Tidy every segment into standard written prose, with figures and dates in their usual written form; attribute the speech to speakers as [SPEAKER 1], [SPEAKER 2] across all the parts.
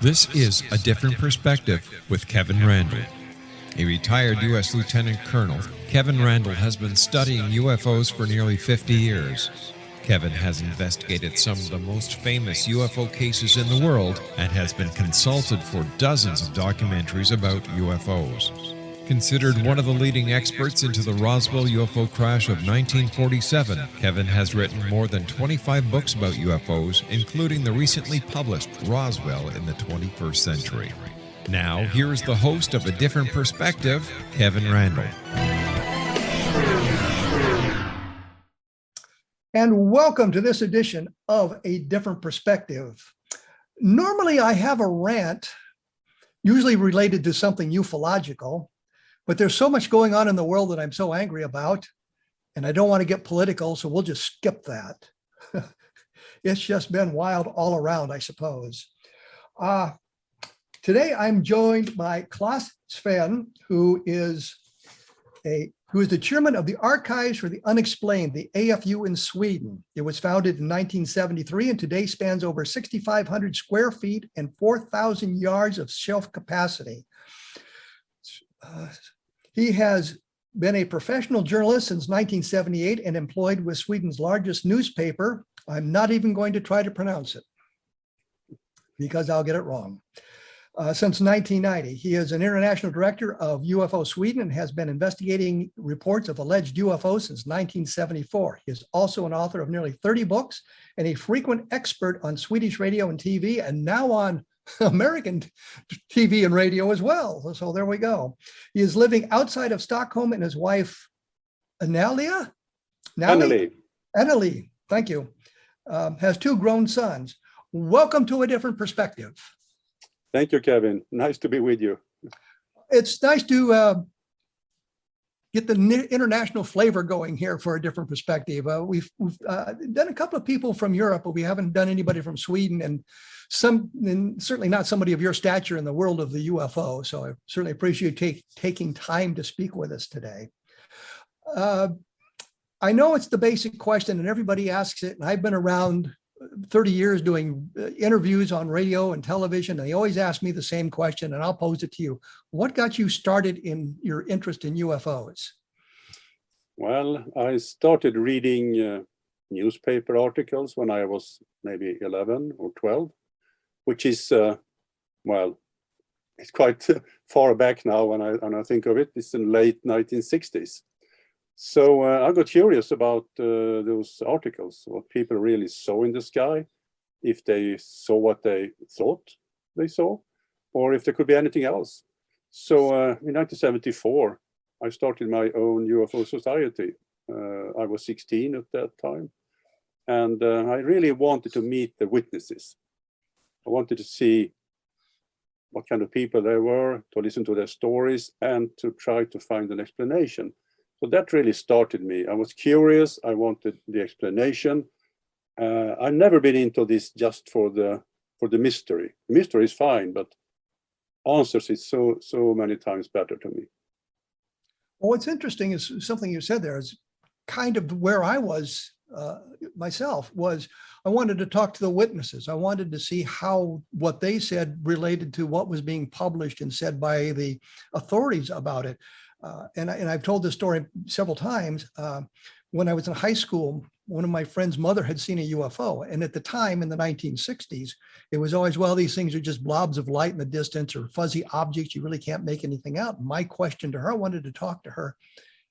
[SPEAKER 1] This is A Different Perspective with Kevin Randle. A retired U.S. Lieutenant Colonel, Kevin Randle has been studying UFOs for nearly 50 years. Kevin has investigated some of the most famous UFO cases in the world and has been consulted for dozens of documentaries about UFOs. Considered one of the leading experts into the Roswell UFO crash of 1947, Kevin has written more than 25 books about UFOs, including the recently published Roswell in the 21st Century. Now, here is the host of A Different Perspective, Kevin Randle.
[SPEAKER 2] And welcome to this edition of A Different Perspective. Normally, I have a rant, usually related to something ufological, but there's so much going on in the world that I'm so angry about, and I don't want to get political, so we'll just skip that. It's just been wild all around, I suppose. Today, I'm joined by Clas Svahn, who is the chairman of the Archives for the Unexplained, the AFU in Sweden. It was founded in 1973 and today spans over 6,500 square feet and 4,000 yards of shelf capacity. He has been a professional journalist since 1978 and employed with Sweden's largest newspaper. I'm not even going to try to pronounce it because I'll get it wrong. Since 1990, he is an international director of UFO-Sweden and has been investigating reports of alleged UFOs since 1974. He is also an author of nearly 30 books and a frequent expert on Swedish radio and TV, and now on American TV and radio as well. So there we go. He is living outside of Stockholm, and his wife, Anneli, thank you, has two grown sons. Welcome to A Different Perspective.
[SPEAKER 3] Thank you, Kevin. Nice to be with you.
[SPEAKER 2] It's nice to get the international flavor going here for A Different Perspective. We've done a couple of people from Europe, but we haven't done anybody from Sweden, and certainly not somebody of your stature in the world of the UFO. So I certainly appreciate taking time to speak with us today. I know it's the basic question and everybody asks it, and I've been around 30 years doing interviews on radio and television, and they always ask me the same question, and I'll pose it to you. What got you started in your interest in UFOs?
[SPEAKER 3] Well, I started reading newspaper articles when I was maybe 11 or 12, which is, well, it's quite far back now when I think of it. It's in late 1960s. So I got curious about those articles, what people really saw in the sky, if they saw what they thought they saw, or if there could be anything else. So in 1974, I started my own UFO society. I was 16 at that time, and I really wanted to meet the witnesses. I wanted to see what kind of people they were, to listen to their stories, and to try to find an explanation. So that really started me. I was curious. I wanted the explanation. I've never been into this just for the mystery. The mystery is fine, but answers is so many times better to me.
[SPEAKER 2] Well, what's interesting is something you said there is kind of where I was myself. Was I wanted to talk to the witnesses. I wanted to see how what they said related to what was being published and said by the authorities about it. And I've told this story several times. When I was in high school, one of my friend's mother had seen a UFO. And at the time in the 1960s, it was always, well, these things are just blobs of light in the distance or fuzzy objects. You really can't make anything out. My question to her, I wanted to talk to her.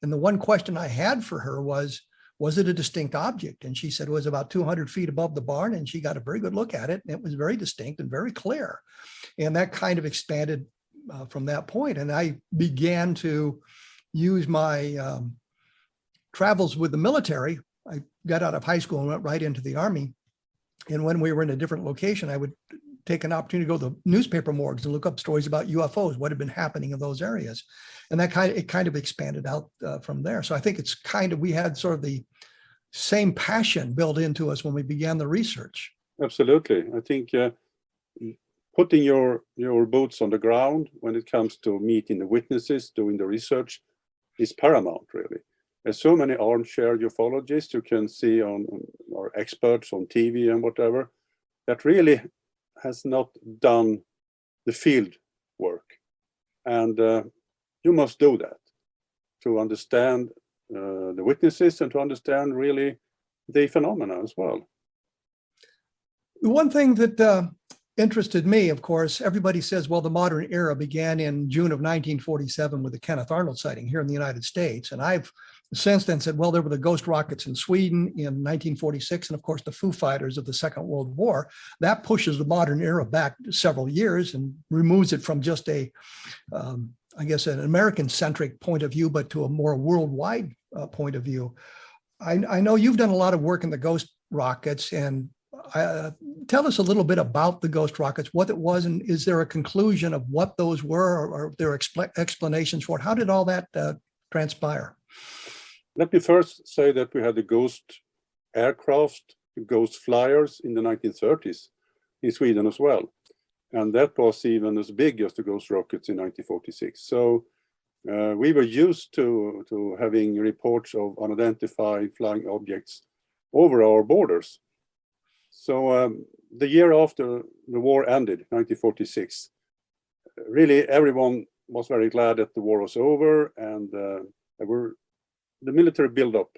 [SPEAKER 2] And the one question I had for her was it a distinct object? And she said it was about 200 feet above the barn. And she got a very good look at it. And it was very distinct and very clear. And that kind of expanded from that point. And I began to use my travels with the military. I got out of high school and went right into the Army. And when we were in a different location, I would take an opportunity to go to the newspaper morgues and look up stories about UFOs, what had been happening in those areas. And that kind of expanded out from there. So I think it's we had sort of the same passion built into us when we began the research.
[SPEAKER 3] Absolutely. I think putting your boots on the ground when it comes to meeting the witnesses, doing the research, is paramount, really. There's so many armchair ufologists you can see or experts on TV and whatever, that really has not done the field work. And you must do that to understand the witnesses and to understand really the phenomena as well.
[SPEAKER 2] The one thing that interested me, of course, everybody says, well, the modern era began in June of 1947 with the Kenneth Arnold sighting here in the United States. And I've since then said, well, there were the ghost rockets in Sweden in 1946, and of course, the Foo Fighters of the Second World War. That pushes the modern era back several years and removes it from just a, I guess, an American-centric point of view, but to a more worldwide point of view. I know you've done a lot of work in the ghost rockets, and tell us a little bit about the ghost rockets, what it was, and is there a conclusion of what those were, or are there explanations for it? How did all that transpire?
[SPEAKER 3] Let me first say that we had the ghost aircraft, the ghost flyers in the 1930s in Sweden as well. And that was even as big as the ghost rockets in 1946. So we were used to having reports of unidentified flying objects over our borders. So the year after the war ended, 1946, really everyone was very glad that the war was over, and the military buildup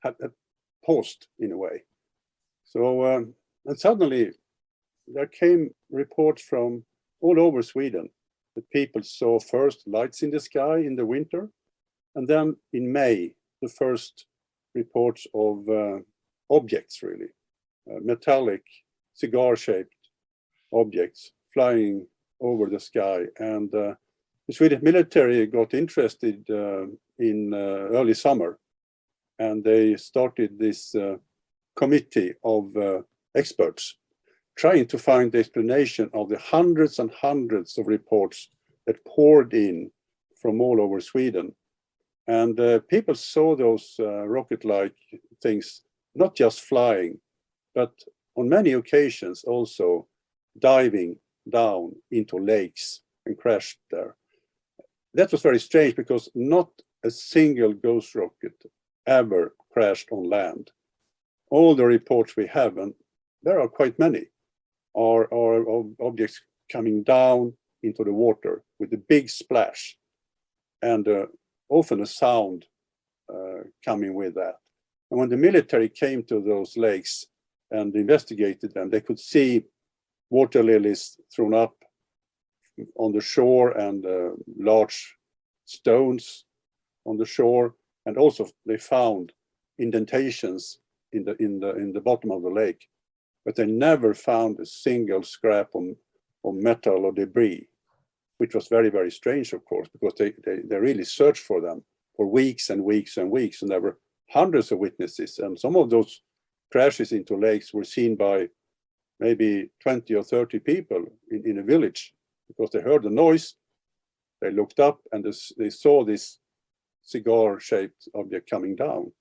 [SPEAKER 3] had paused in a way. So and suddenly there came reports from all over Sweden that people saw first lights in the sky in the winter, and then in May the first reports of objects, really metallic cigar-shaped objects flying over the sky. And the Swedish military got interested in early summer, and they started this committee of experts trying to find the explanation of the hundreds and hundreds of reports that poured in from all over Sweden. And people saw those rocket-like things not just flying, but on many occasions also diving down into lakes and crashed there. That was very strange because not a single ghost rocket ever crashed on land. All the reports we have, and there are quite many, are objects coming down into the water with a big splash, and often a sound coming with that. And when the military came to those lakes and investigated them, they could see water lilies thrown up on the shore and large stones on the shore, and also they found indentations in the bottom of the lake, but they never found a single scrap of metal or debris, which was very, very strange, of course, because they really searched for them for weeks and weeks and weeks, and there were hundreds of witnesses, and some of those crashes into lakes were seen by maybe 20 or 30 people in a village, because they heard the noise, they looked up, and they saw this cigar-shaped object coming down.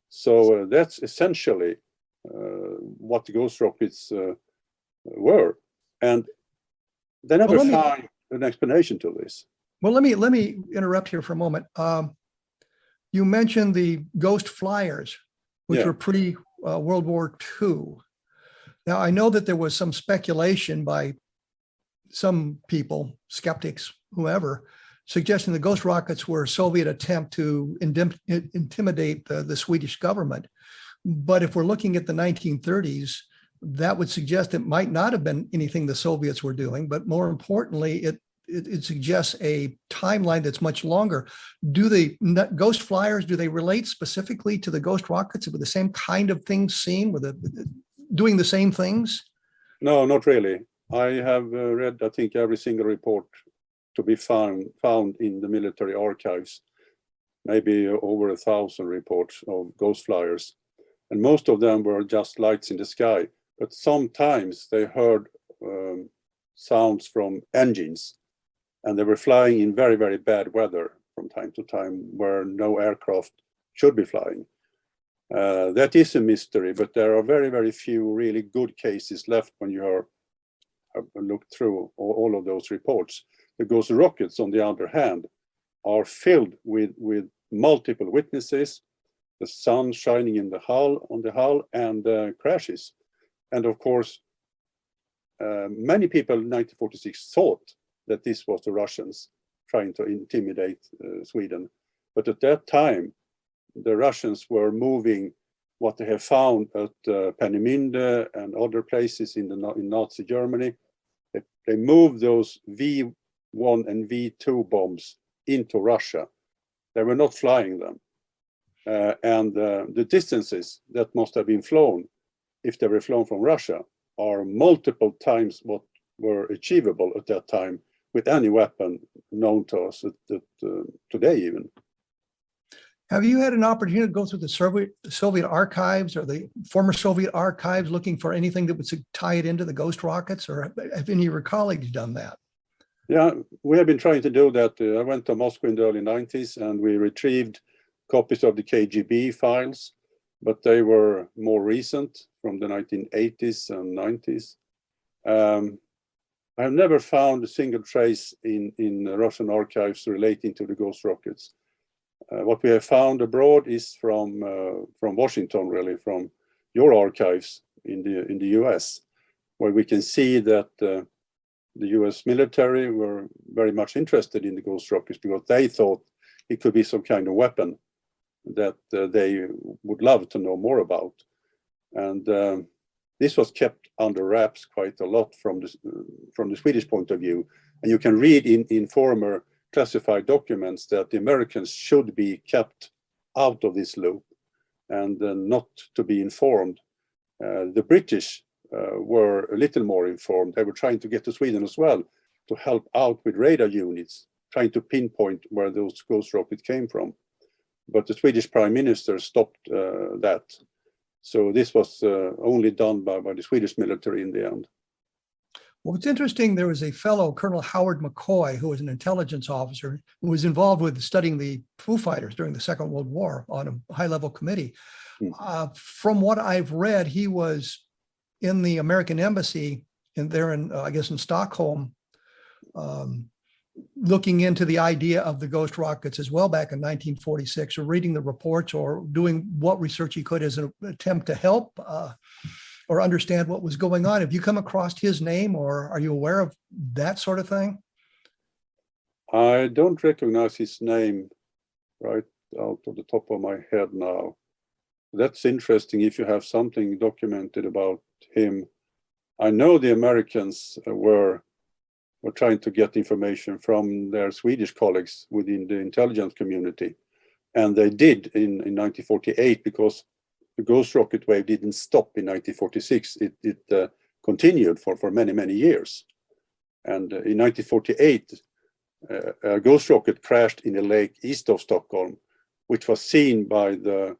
[SPEAKER 3] So that's essentially what the ghost rockets were, and they never found an explanation to this.
[SPEAKER 2] Well, let me interrupt here for a moment. You mentioned the ghost flyers, which were pre-World War II. Now, I know that there was some speculation by some people, skeptics, whoever, suggesting the ghost rockets were a Soviet attempt to intimidate the Swedish government. But if we're looking at the 1930s, that would suggest it might not have been anything the Soviets were doing, but more importantly, it suggests a timeline that's much longer. Do the ghost flyers, do they relate specifically to the ghost rockets with the same kind of things seen, with doing the same things? No,
[SPEAKER 3] not really. I have read, I think, every single report to be found in the military archives, maybe over 1,000 reports of ghost flyers. And most of them were just lights in the sky. But sometimes they heard sounds from engines, and they were flying in very, very bad weather from time to time where no aircraft should be flying. That is a mystery, but there are very, very few really good cases left when you have looked through all of those reports. The ghost rockets, on the other hand, are filled with multiple witnesses, the sun shining on the hull, and crashes. And of course, many people in 1946 thought that this was the Russians trying to intimidate Sweden. But at that time, the Russians were moving what they have found at Peenemünde and other places in Nazi Germany. They moved those V1 and V2 bombs into Russia. They were not flying them. And the distances that must have been flown, if they were flown from Russia, are multiple times what were achievable at that time with any weapon known to us today even.
[SPEAKER 2] Have you had an opportunity to go through the Soviet archives or the former Soviet archives looking for anything that would tie it into the ghost rockets, or have any of your colleagues done that?
[SPEAKER 3] Yeah, we have been trying to do that. I went to Moscow in the early 90s and we retrieved copies of the KGB files, but they were more recent from the 1980s and 90s. I have never found a single trace in Russian archives relating to the ghost rockets. What we have found abroad is from Washington, really, from your archives in the US, where we can see that the US military were very much interested in the ghost rockets because they thought it could be some kind of weapon that they would love to know more about. And this was kept under wraps quite a lot from the Swedish point of view. And you can read in former classified documents that the Americans should be kept out of this loop and not to be informed. The British were a little more informed. They were trying to get to Sweden as well to help out with radar units, trying to pinpoint where those ghost rockets came from. But the Swedish Prime Minister stopped that. So this was only done by the Swedish military in the end.
[SPEAKER 2] Well, it's interesting, there was a fellow, Colonel Howard McCoy, who was an intelligence officer, who was involved with studying the Foo Fighters during the Second World War on a high-level committee. From what I've read, he was in the American embassy I guess in Stockholm, looking into the idea of the ghost rockets as well back in 1946, or reading the reports or doing what research he could as an attempt to help or understand what was going on. Have you come across his name, or are you aware of that sort of thing?
[SPEAKER 3] I don't recognize his name right out of the top of my head now. That's interesting if you have something documented about him. I know the Americans were trying to get information from their Swedish colleagues within the intelligence community. And they did in 1948, because the ghost rocket wave didn't stop in 1946. It continued for many, many years. And in 1948, a ghost rocket crashed in a lake east of Stockholm, which was seen by the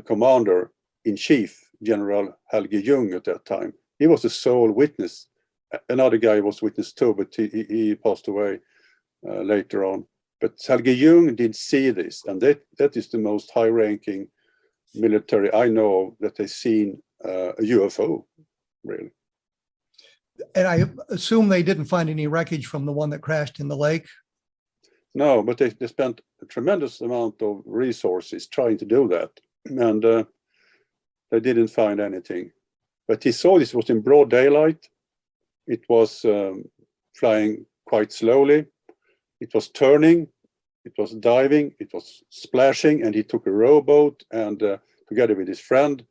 [SPEAKER 3] commander-in-chief, General Helge Jung, at that time. He was the sole witness. Another guy was witness too, but he passed away later on. But Helge Jung did see this, and that is the most high-ranking military I know of that has seen a UFO, really.
[SPEAKER 2] And I assume they didn't find any wreckage from the one that crashed in the lake?
[SPEAKER 3] No, but they spent a tremendous amount of resources trying to do that, and they didn't find anything. But he saw this was in broad daylight. It was flying quite slowly. It was turning. It was diving. It was splashing. And he took a rowboat and together with his friend,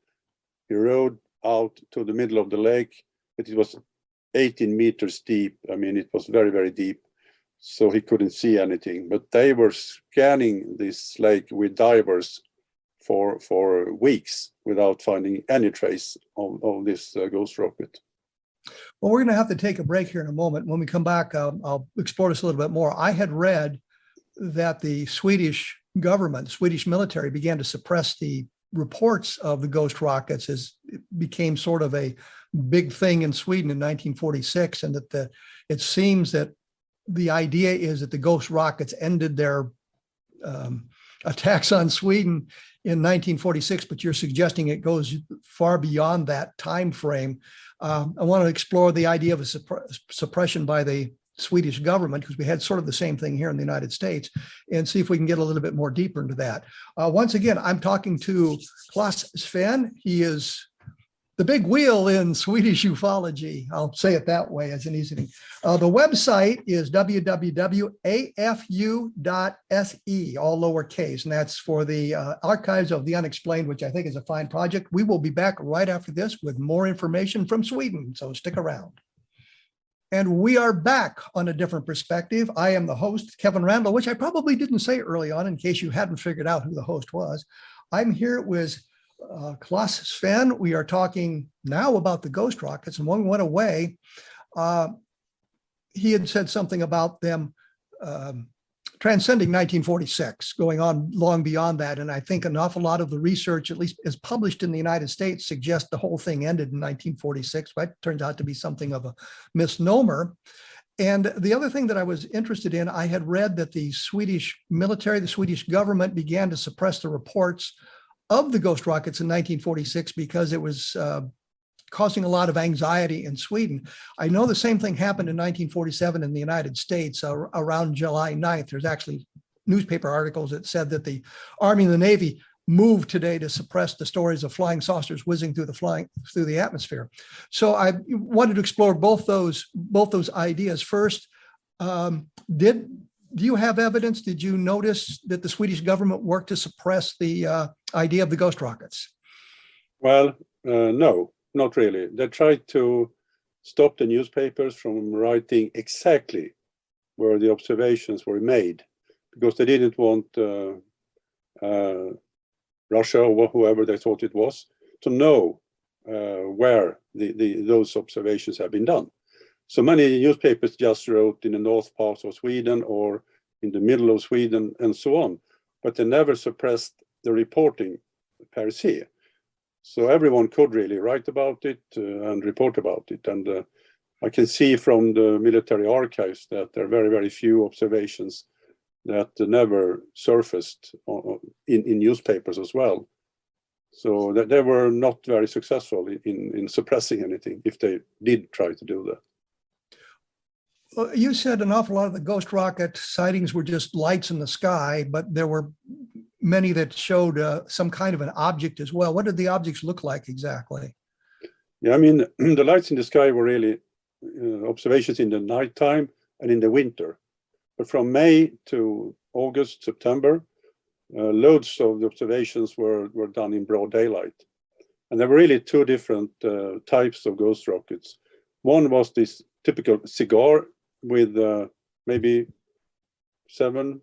[SPEAKER 3] he rowed out to the middle of the lake. But it was 18 meters deep. I mean, it was very, very deep. So he couldn't see anything. But they were scanning this lake with divers for weeks without finding any trace of this ghost rocket.
[SPEAKER 2] Well, we're going to have to take a break here in a moment. When we come back, I'll explore this a little bit more. I had read that the Swedish government, Swedish military, began to suppress the reports of the ghost rockets as it became sort of a big thing in Sweden in 1946, and that it seems that the idea is that the ghost rockets ended their attacks on Sweden in 1946, but you're suggesting it goes far beyond that time frame. I want to explore the idea of a suppression by the Swedish government, because we had sort of the same thing here in the United States, and see if we can get a little bit more deeper into that. Once again, I'm talking to Clas Svahn. He is the big wheel in Swedish ufology. I'll say it that way as an easy thing. The website is www.afu.se, all lowercase, and that's for the Archives of the Unexplained, which I think is a fine project. We will be back right after this with more information from Sweden, so stick around. And we are back on A Different Perspective. I am the host, Kevin Randle, which I probably didn't say early on in case you hadn't figured out who the host was. I'm here with Clas Svahn. We are talking now about the ghost rockets, and when we went away, he had said something about them transcending 1946, going on long beyond that. And I think an awful lot of the research, at least as published in the United States, suggests the whole thing ended in 1946, but it turns out to be something of a misnomer. And the other thing that I was interested in, I had read that the Swedish military, the Swedish government began to suppress the reports of the ghost rockets in 1946 because it was causing a lot of anxiety in Sweden. I know the same thing happened in 1947 in the United States around July 9th. There's actually newspaper articles that said that the Army and the Navy moved today to suppress the stories of flying saucers whizzing through the atmosphere. So I wanted to explore both those ideas. First, do you have evidence? Did you notice that the Swedish government worked to suppress the idea of the ghost rockets?
[SPEAKER 3] Well, no, not really. They tried to stop the newspapers from writing exactly where the observations were made, because they didn't want Russia or whoever they thought it was to know where those observations have been done. So many newspapers just wrote in the north part of Sweden or in the middle of Sweden and so on, but they never suppressed the reporting per se. So everyone could really write about it and report about it. And I can see from the military archives that there are very, very few observations that never surfaced in newspapers as well. So that they were not very successful in suppressing anything if they did try to do that.
[SPEAKER 2] Well, you said an awful lot of the ghost rocket sightings were just lights in the sky, but there were many that showed some kind of an object as well. What did the objects look like exactly?
[SPEAKER 3] Yeah, I mean, the lights in the sky were really observations in the nighttime and in the winter. But from May to August, September, loads of the observations were done in broad daylight. And there were really two different types of ghost rockets. One was this typical cigar with maybe 6-7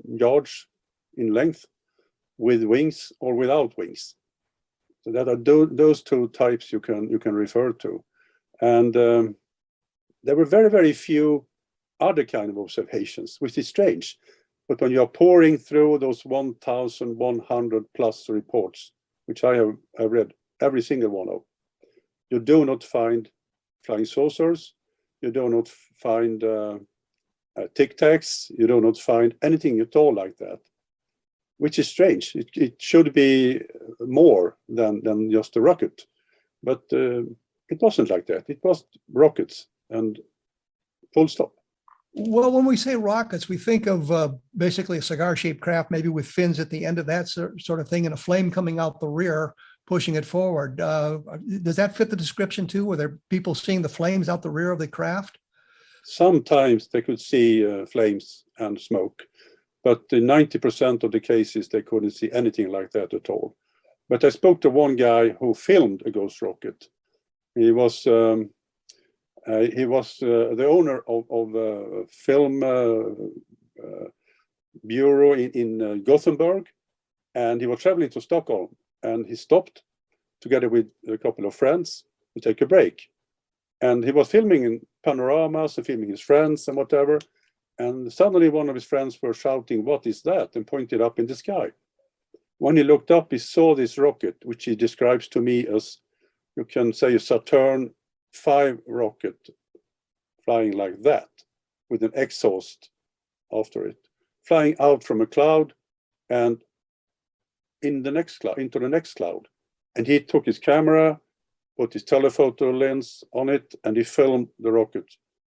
[SPEAKER 3] yards in length, with wings or without wings. So that are those two types you can refer to. And there were very, very few other kind of observations, which is strange. But when you are pouring through those 1,100 plus reports, which I have read every single one of, you do not find flying saucers, you do not find tic tacs, you do not find anything at all like that, which is strange. It should be more than just a rocket, but it wasn't like that. It was rockets and full stop.
[SPEAKER 2] Well, when we say rockets, we think of basically a cigar-shaped craft, maybe with fins at the end of that sort of thing, and a flame coming out the rear, pushing it forward. Does that fit the description too? Were there people seeing the flames out the rear of the craft?
[SPEAKER 3] Sometimes they could see flames and smoke, but in 90% of the cases, they couldn't see anything like that at all. But I spoke to one guy who filmed a ghost rocket. He was the owner of a film bureau in Gothenburg, and he was traveling to Stockholm, and he stopped together with a couple of friends to take a break. And he was filming in panoramas and filming his friends and whatever. And suddenly one of his friends were shouting, "What is that?" and pointed up in the sky. When he looked up, he saw this rocket, which he describes to me as, you can say, a Saturn V rocket flying like that with an exhaust after it, flying out from a cloud and into the next cloud. And he took his camera, put his telephoto lens on it, and he filmed the rocket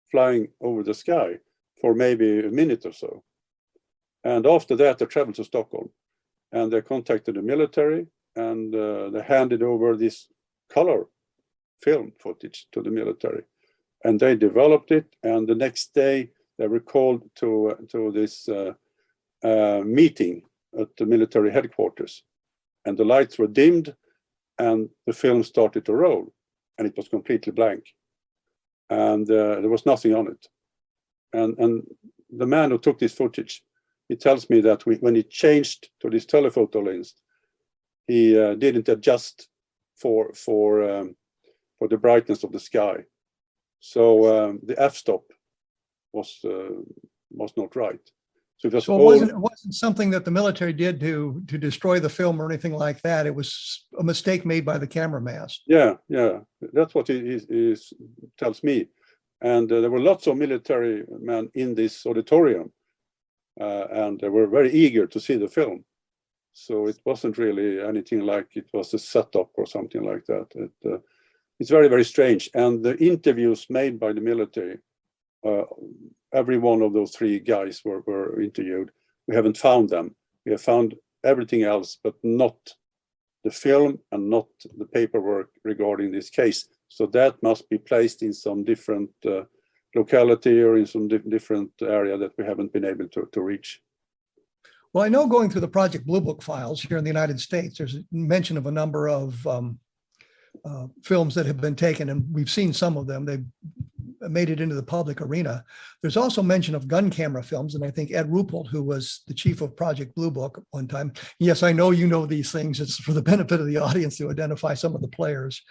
[SPEAKER 3] flying over the sky for maybe a minute or so. And after that, they traveled to Stockholm, and they contacted the military, and they handed over this color film footage to the military. And they developed it, and the next day they were called to this meeting at the military headquarters. And the lights were dimmed, and the film started to roll, and it was completely blank. And there was nothing on it. And the man who took this footage, he tells me that when he changed to this telephoto lens, he didn't adjust for the brightness of the sky. So the f-stop was not right. So it
[SPEAKER 2] wasn't something that the military did to destroy the film or anything like that. It was a mistake made by the cameraman.
[SPEAKER 3] Yeah, that's what he tells me. And there were lots of military men in this auditorium, and they were very eager to see the film. So it wasn't really anything like it was a setup or something like that. It's very, very strange. And the interviews made by the military, every one of those three guys were interviewed. We haven't found them. We have found everything else, but not the film and not the paperwork regarding this case. So that must be placed in some different locality or in some different area that we haven't been able to reach.
[SPEAKER 2] Well, I know going through the Project Blue Book files here in the United States, there's a mention of a number of films that have been taken, and we've seen some of them. They've made it into the public arena. There's also mention of gun camera films, and I think Ed Ruppelt, who was the chief of Project Blue Book at one time, yes, I know you know these things, it's for the benefit of the audience to identify some of the players,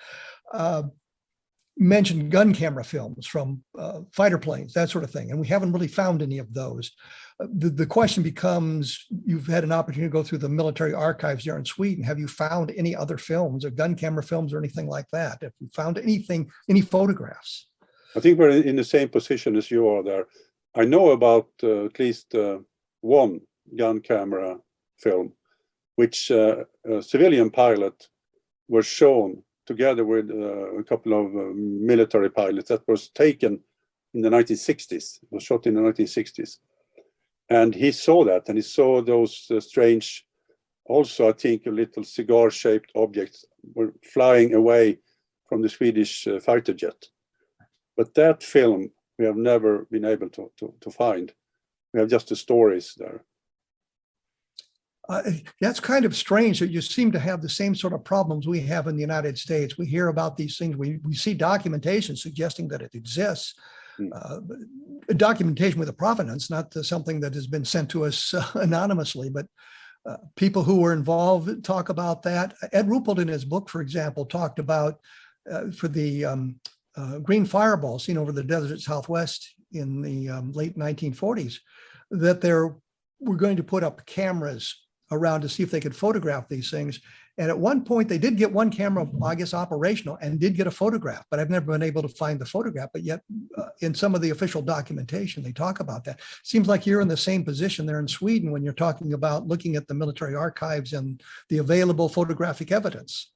[SPEAKER 2] mentioned gun camera films from fighter planes, that sort of thing, and we haven't really found any of those. The question becomes, you've had an opportunity to go through the military archives there in Sweden. Have you found any other films or gun camera films or anything like that? Have you found anything, any photographs?
[SPEAKER 3] I think we're in the same position as you are there. I know about at least one gun camera film, which a civilian pilot was shown together with a couple of military pilots that was taken in the 1960s. It was shot in the 1960s. And he saw that, and he saw those strange, also I think a little cigar-shaped objects were flying away from the Swedish fighter jet. But that film we have never been able to find. We have just the stories there.
[SPEAKER 2] That's kind of strange that you seem to have the same sort of problems we have in the United States. We hear about these things. We see documentation suggesting that it exists. Documentation with a provenance, not something that has been sent to us anonymously, but people who were involved talk about that. Ed Ruppelt in his book, for example, talked about for the green fireball seen over the desert Southwest in the late 1940s, that they were going to put up cameras around to see if they could photograph these things. And at one point they did get one camera, I guess, operational and did get a photograph, but I've never been able to find the photograph. But yet in some of the official documentation, they talk about that. Seems like you're in the same position there in Sweden when you're talking about looking at the military archives and the available photographic evidence.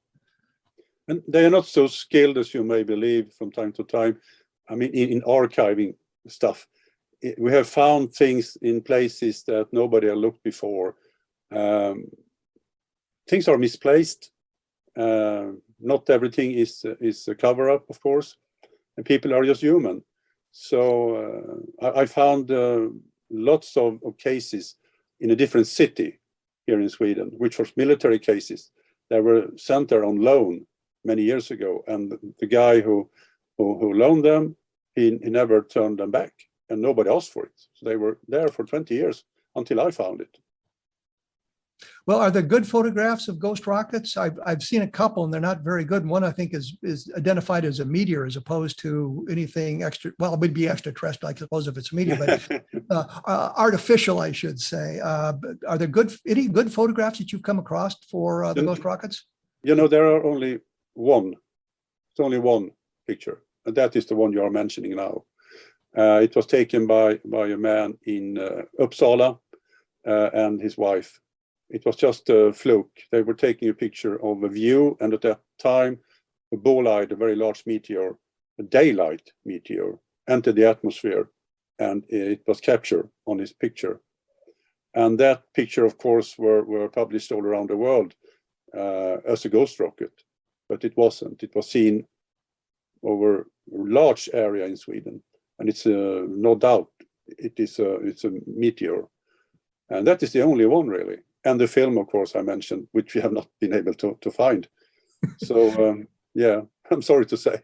[SPEAKER 3] And they are not so skilled as you may believe from time to time. I mean, in archiving stuff, we have found things in places that nobody had looked before. Things are misplaced. Not everything is a cover-up, of course, and people are just human. So I found lots of cases in a different city here in Sweden, which was military cases that were sent there on loan many years ago, and the guy who loaned them, he never turned them back, and nobody asked for it. So they were there for 20 years until I found it.
[SPEAKER 2] Well, are there good photographs of ghost rockets? I've seen a couple, and they're not very good. And one I think is identified as a meteor as opposed to anything extra. Well, it would be extraterrestrial, I suppose, if it's a meteor, but artificial, I should say. Are there any good photographs that you've come across for the ghost rockets?
[SPEAKER 3] You know, there are only one. It's only one picture, and that is the one you are mentioning now. It was taken by a man in Uppsala and his wife. It was just a fluke. They were taking a picture of a view, and at that time, a bolide, a very large meteor, a daylight meteor, entered the atmosphere, and it was captured on this picture. And that picture, of course, were published all around the world as a ghost rocket. but it wasn't. It was seen over a large area in Sweden, and it's no doubt it's a meteor, and that is the only one really. And the film, of course, I mentioned, which we have not been able to find. So yeah, I'm sorry to say.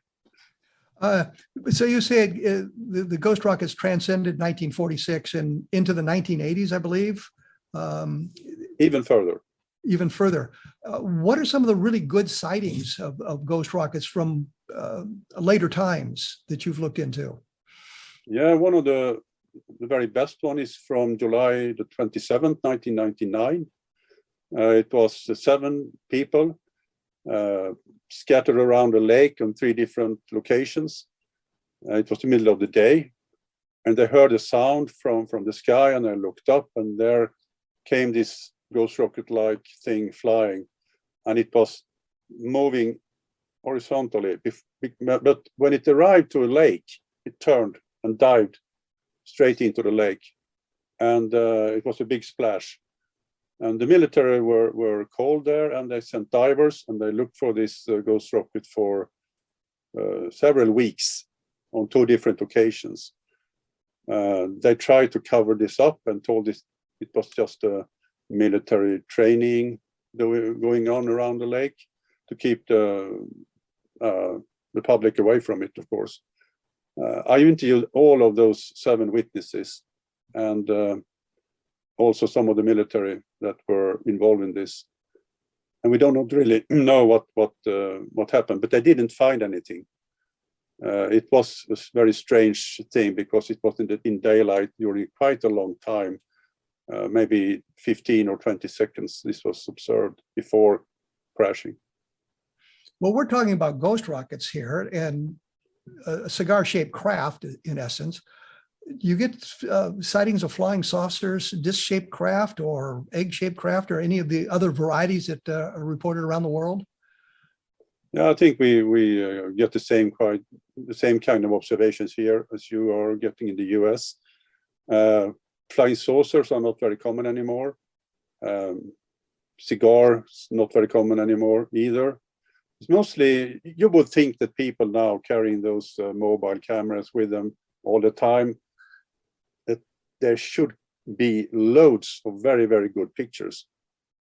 [SPEAKER 2] So you said the ghost rockets transcended 1946 and into the 1980s, I believe.
[SPEAKER 3] Even further.
[SPEAKER 2] Even further. What are some of the really good sightings of ghost rockets from later times that you've looked into?
[SPEAKER 3] Yeah, one of the very best one is from July the 27th, 1999. It was 7 people scattered around a lake on 3 different locations. It was the middle of the day, and they heard a sound from the sky, and I looked up, and there came this ghost rocket-like thing flying, and it was moving horizontally. But when it arrived to a lake, it turned and dived straight into the lake, and it was a big splash. And the military were called there, and they sent divers, and they looked for this ghost rocket for several weeks on 2 different occasions. They tried to cover this up and told it was just a military training going on around the lake to keep the public away from it, of course. I interviewed all of those 7 witnesses, and also some of the military that were involved in this. And we don't really know what happened, but they didn't find anything. It was a very strange thing because it was in daylight during quite a long time, maybe 15 or 20 seconds. This was observed before crashing.
[SPEAKER 2] Well, we're talking about ghost rockets here and a cigar-shaped craft, in essence. You get sightings of flying saucers, disc-shaped craft, or egg-shaped craft, or any of the other varieties that are reported around the world?
[SPEAKER 3] Yeah, I think we get the same kind of observations here as you are getting in the US. Flying saucers are not very common anymore. Cigars not very common anymore either. It's mostly, you would think that people now carrying those mobile cameras with them all the time, that there should be loads of very, very good pictures,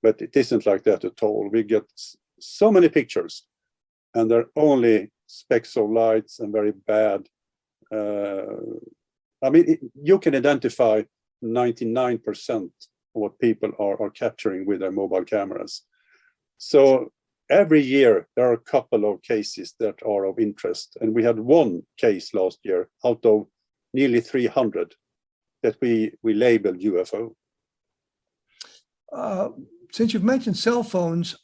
[SPEAKER 3] but it isn't like that at all. We get so many pictures, and they're only specks of lights and very bad. I mean, you can identify 99% of what people are capturing with their mobile cameras. So every year, there are a couple of cases that are of interest. And we had 1 case last year out of nearly 300 that we labeled UFO.
[SPEAKER 2] Since you've mentioned cell phones,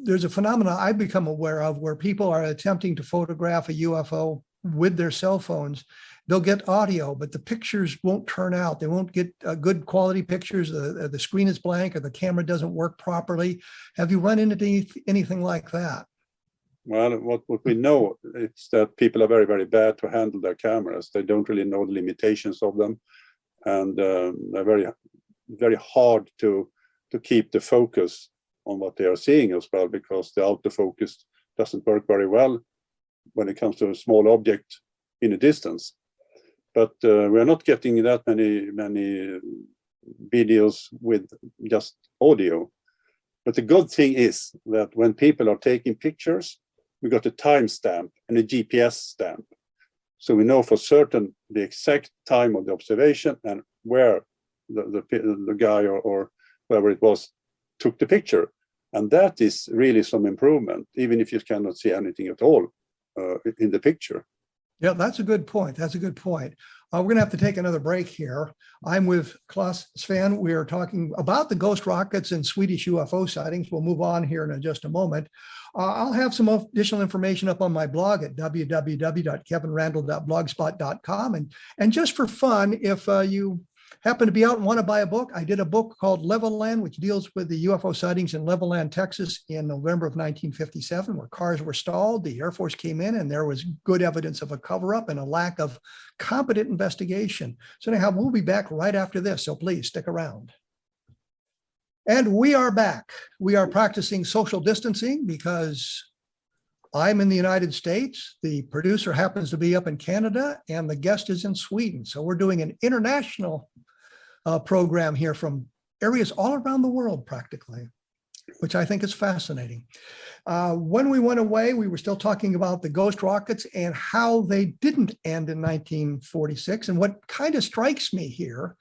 [SPEAKER 2] there's a phenomenon I've become aware of where people are attempting to photograph a UFO with their cell phones. They'll get audio, but the pictures won't turn out. They won't get good quality pictures. The screen is blank or the camera doesn't work properly. Have you run into anything like that?
[SPEAKER 3] Well, what we know is that people are very, very bad to handle their cameras. They don't really know the limitations of them. And they're very, very hard to keep the focus on what they are seeing as well, because the autofocus doesn't work very well when it comes to a small object in a distance. But we are not getting that many videos with just audio. But the good thing is that when people are taking pictures, we got a timestamp and a GPS stamp. So we know for certain the exact time of the observation and where the guy or whoever it was took the picture. And that is really some improvement, even if you cannot see anything at all in the picture.
[SPEAKER 2] Yeah, that's a good point. That's a good point. We're going to have to take another break here. I'm with Clas Svahn. We are talking about the ghost rockets and Swedish UFO sightings. We'll move on here in just a moment. I'll have some additional information up on my blog at www.kevinrandle.blogspot.com. And just for fun, if you happen to be out and want to buy a book, I did a book called Levelland, which deals with the UFO sightings in Levelland, Texas in November of 1957, where cars were stalled. The Air Force came in and there was good evidence of a cover-up and a lack of competent investigation. So anyhow, we'll be back right after this, so please stick around. And we are back. We are practicing social distancing because I'm in the United States, the producer happens to be up in Canada, and the guest is in Sweden. So we're doing an international program here from areas all around the world practically, which I think is fascinating. When we went away, we were still talking about the ghost rockets and how they didn't end in 1946. And what kind of strikes me here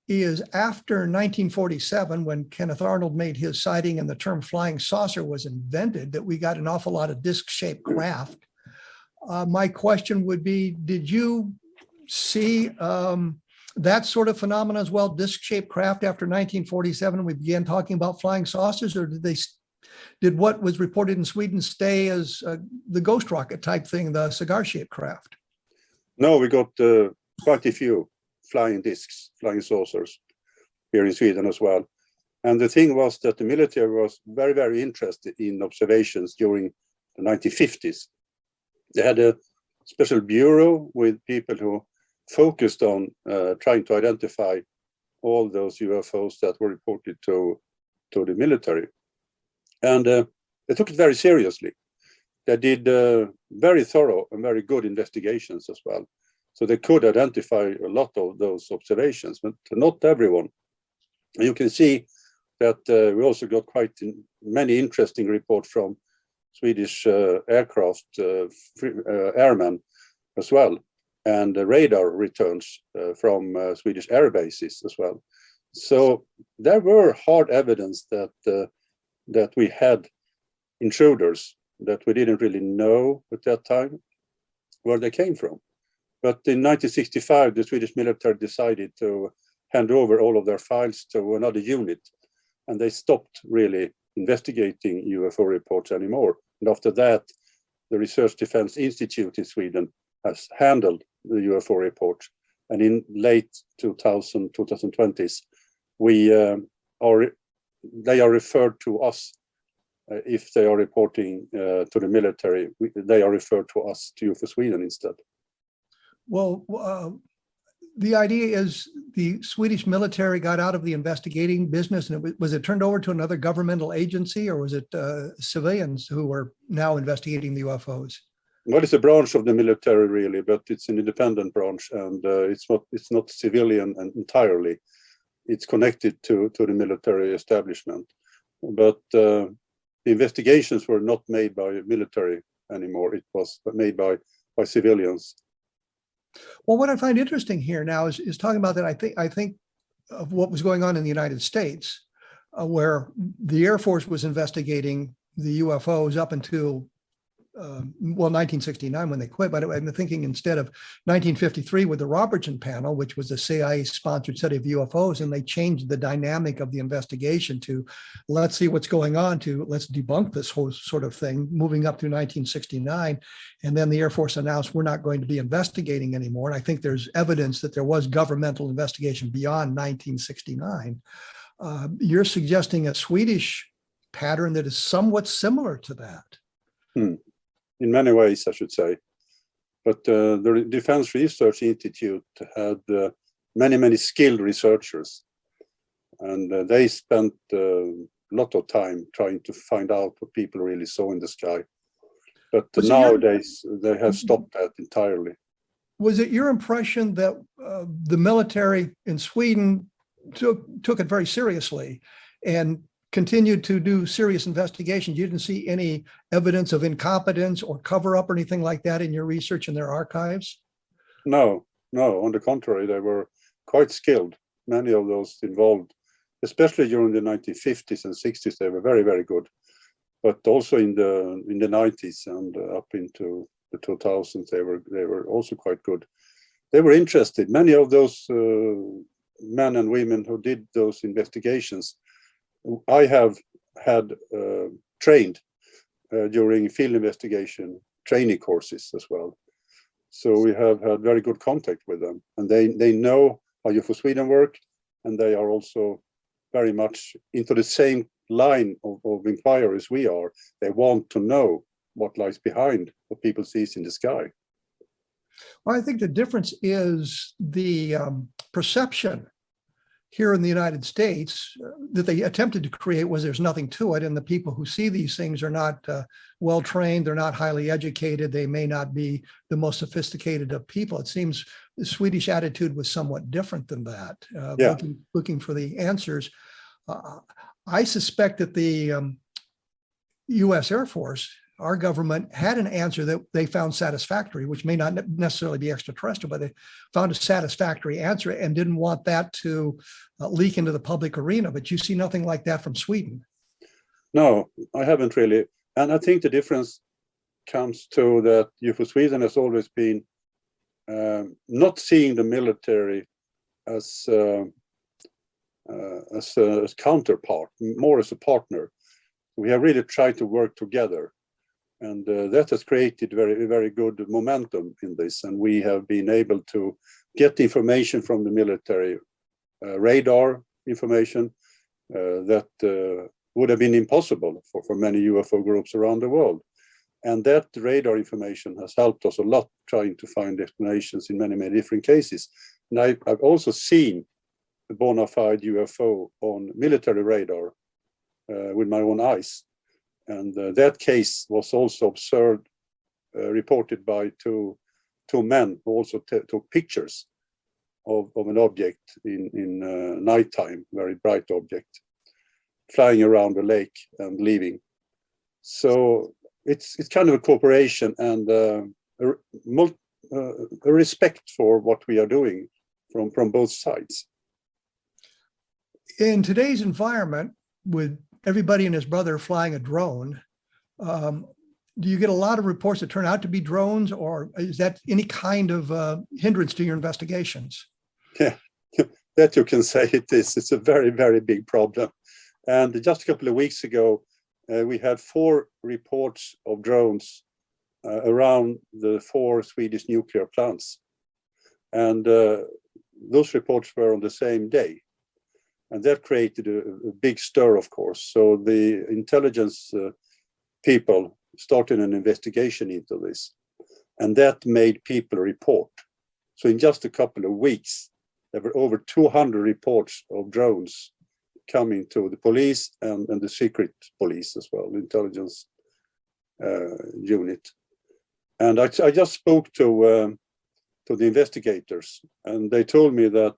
[SPEAKER 2] is after 1947, when Kenneth Arnold made his sighting and the term flying saucer was invented, that we got an awful lot of disc-shaped craft. My question would be, did you see that sort of phenomenon as well, disc-shaped craft after 1947? We began talking about flying saucers, or did what was reported in Sweden stay as the ghost rocket type thing, the cigar-shaped craft?
[SPEAKER 3] No, we got quite a few flying discs, flying saucers here in Sweden as well. And the thing was that the military was very, very interested in observations during the 1950s. They had a special bureau with people who focused on trying to identify all those UFOs that were reported to the military. And they took it very seriously. They did very thorough and very good investigations as well. So they could identify a lot of those observations, but not everyone. And you can see that we also got quite many interesting reports from Swedish aircraft airmen as well, and radar returns from Swedish air bases as well. So there were hard evidence that we had intruders that we didn't really know at that time where they came from. But in 1965, the Swedish military decided to hand over all of their files to another unit, and they stopped really investigating UFO reports anymore. And after that, the Research Defense Institute in Sweden has handled the UFO reports. And in late 2020s, they are referred to us. If they are reporting to the military, they are referred to us, to UFO-Sweden instead.
[SPEAKER 2] Well, the idea is the Swedish military got out of the investigating business, and was it turned over to another governmental agency, or was it civilians who are now investigating the UFOs?
[SPEAKER 3] Well, it's a branch of the military, really, but it's an independent branch, and it's not civilian entirely. It's connected to the military establishment, but the investigations were not made by military anymore. It was made by civilians.
[SPEAKER 2] Well, what I find interesting here now is talking about that. I think of what was going on in the United States, where the Air Force was investigating the UFOs up until 1969 when they quit. But I'm thinking instead of 1953 with the Robertson panel, which was a CIA-sponsored study of UFOs, and they changed the dynamic of the investigation to let's see what's going on to let's debunk this whole sort of thing, moving up through 1969. And then the Air Force announced we're not going to be investigating anymore. And I think there's evidence that there was governmental investigation beyond 1969. You're suggesting a Swedish pattern that is somewhat similar to that.
[SPEAKER 3] In many ways, I should say. But the Defense Research Institute had many skilled researchers, and they spent a lot of time trying to find out what people really saw in the sky. But nowadays, they have stopped that entirely.
[SPEAKER 2] Was it your impression that the military in Sweden took it very seriously and continued to do serious investigations? You didn't see any evidence of incompetence or cover-up or anything like that in your research in their archives?
[SPEAKER 3] No. On the contrary, they were quite skilled. Many of those involved, especially during the 1950s and 60s, they were very, very good. But also in the 90s and up into the 2000s, they were also quite good. They were interested. Many of those men and women who did those investigations, I have had trained during field investigation training courses as well. So we have had very good contact with them, and they know how UFO-Sweden work, and they are also very much into the same line of inquiries we are. They want to know what lies behind what people see in the sky.
[SPEAKER 2] Well, I think the difference is the perception here in the United States that they attempted to create was there's nothing to it. And the people who see these things are not well-trained. They're not highly educated. They may not be the most sophisticated of people. It seems the Swedish attitude was somewhat different than that, looking for the answers. I suspect that the U.S. Air Force, our government, had an answer that they found satisfactory, which may not necessarily be extraterrestrial, but they found a satisfactory answer and didn't want that to leak into the public arena. But you see nothing like that from Sweden.
[SPEAKER 3] No, I haven't really. And I think the difference comes to that UFO-Sweden has always been not seeing the military as counterpart, more as a partner. We have really tried to work together. And that has created very, very good momentum in this. And we have been able to get information from the military, radar information that would have been impossible for many UFO groups around the world. And that radar information has helped us a lot trying to find explanations in many, many different cases. And I've also seen a bona fide UFO on military radar with my own eyes. And that case was also observed, reported by two men who also took pictures of an object in nighttime, very bright object, flying around the lake and leaving. So it's kind of a cooperation and a respect for what we are doing from both sides.
[SPEAKER 2] In today's environment, with everybody and his brother flying a drone, do you get a lot of reports that turn out to be drones, or is that any kind of hindrance to your investigations?
[SPEAKER 3] Yeah, that you can say it is. It's a very, very big problem. And just a couple of weeks ago, we had 4 reports of drones around the 4 Swedish nuclear plants. And those reports were on the same day. And that created a big stir, of course. So the intelligence people started an investigation into this. And that made people report. So in just a couple of weeks, there were over 200 reports of drones coming to the police and the secret police as well, the intelligence unit. And I just spoke to the investigators, and they told me that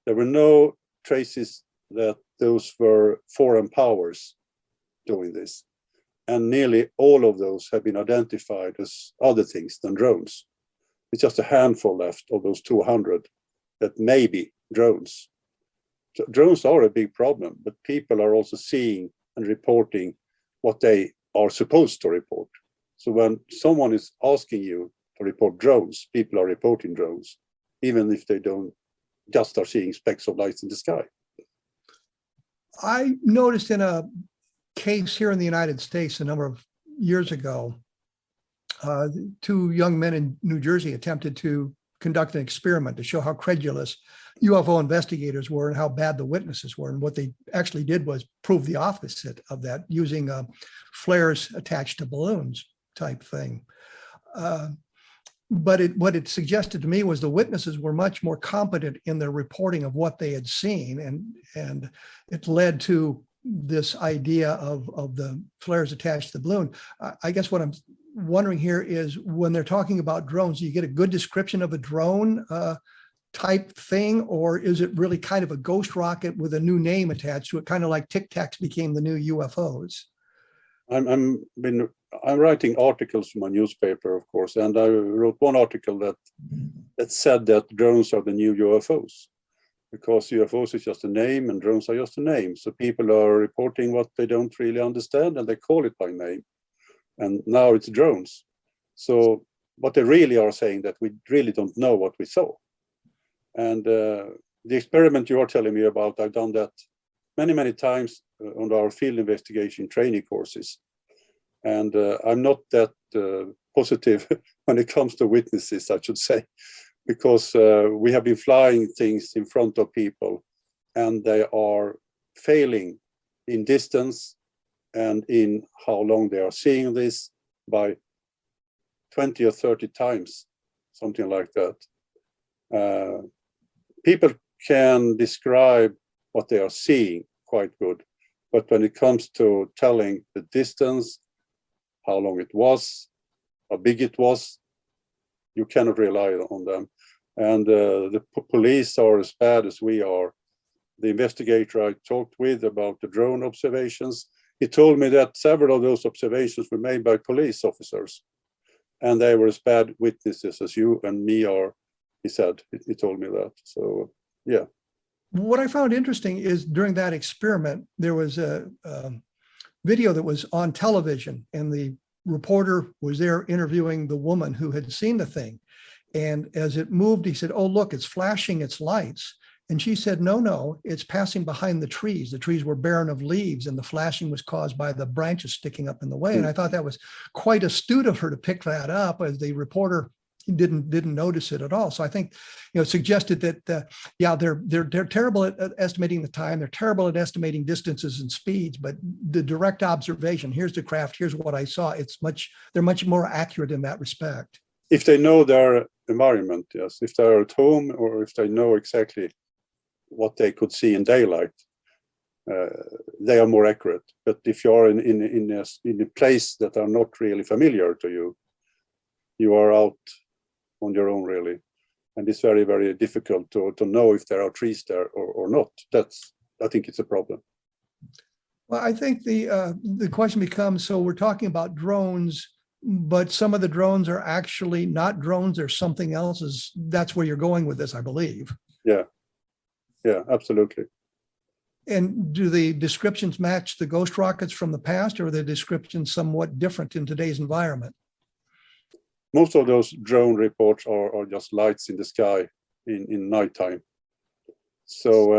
[SPEAKER 3] there were no traces that those were foreign powers doing this. And nearly all of those have been identified as other things than drones. It's just a handful left of those 200 that may be drones. So drones are a big problem, but people are also seeing and reporting what they are supposed to report. So when someone is asking you to report drones, people are reporting drones, even if they don't just are seeing specks of lights in the sky.
[SPEAKER 2] I noticed in a case here in the United States a number of years ago, 2 young men in New Jersey attempted to conduct an experiment to show how credulous UFO investigators were and how bad the witnesses were. And what they actually did was prove the opposite of that, using flares attached to balloons type thing. But what it suggested to me was the witnesses were much more competent in their reporting of what they had seen. And it led to this idea of the flares attached to the balloon. I guess what I'm wondering here is, when they're talking about drones, do you get a good description of a drone type thing, or is it really kind of a ghost rocket with a new name attached to it, kind of like Tic Tacs became the new UFOs? I'm writing articles for my newspaper, of course, and I wrote one article that said that drones are the new UFOs, because UFOs is just a name and drones are just a name. So people are reporting what they don't really understand and they call it by name. And now it's drones. So what they really are saying that we really don't know what we saw. And the experiment you are telling me about, I've done that many, many times on our field investigation training courses. And I'm not that positive when it comes to witnesses, I should say, because we have been flying things in front of people and they are failing in distance and in how long they are seeing this by 20 or 30 times, something like that. People
[SPEAKER 3] can describe what they are seeing quite good. But when it comes to telling the distance, how long it was, how big it was, you cannot rely on them. And the police are as bad as we are. The investigator I talked with about the drone observations, he told me that several of those observations were made by police officers, and they were as bad witnesses as you and me are, he said. He told me that. So, yeah.
[SPEAKER 2] What I found interesting is during that experiment, there was a video that was on television, and the reporter was there interviewing the woman who had seen the thing. And as it moved, he said, "Oh, look, it's flashing its lights." And she said, no, it's passing behind the trees. The trees were barren of leaves, and the flashing was caused by the branches sticking up in the way. And I thought that was quite astute of her to pick that up, as the reporter didn't notice it at all. So I think, suggested that, they're terrible at estimating the time. They're terrible at estimating distances and speeds, but the direct observation, here's the craft, here's what I saw. They're much more accurate in that respect.
[SPEAKER 3] If they know their environment, yes. If they're at home, or if they know exactly what they could see in daylight, they are more accurate. But if you are in a place that are not really familiar to you, you are out on your own, really. And it's very, very difficult to know if there are trees there or not. I think it's a problem.
[SPEAKER 2] Well, I think the question becomes, so we're talking about drones, but some of the drones are actually not drones, they're something else. That's where you're going with this, I believe.
[SPEAKER 3] Yeah, absolutely.
[SPEAKER 2] And do the descriptions match the ghost rockets from the past, or are the descriptions somewhat different in today's environment?
[SPEAKER 3] Most of those drone reports are just lights in the sky in nighttime. So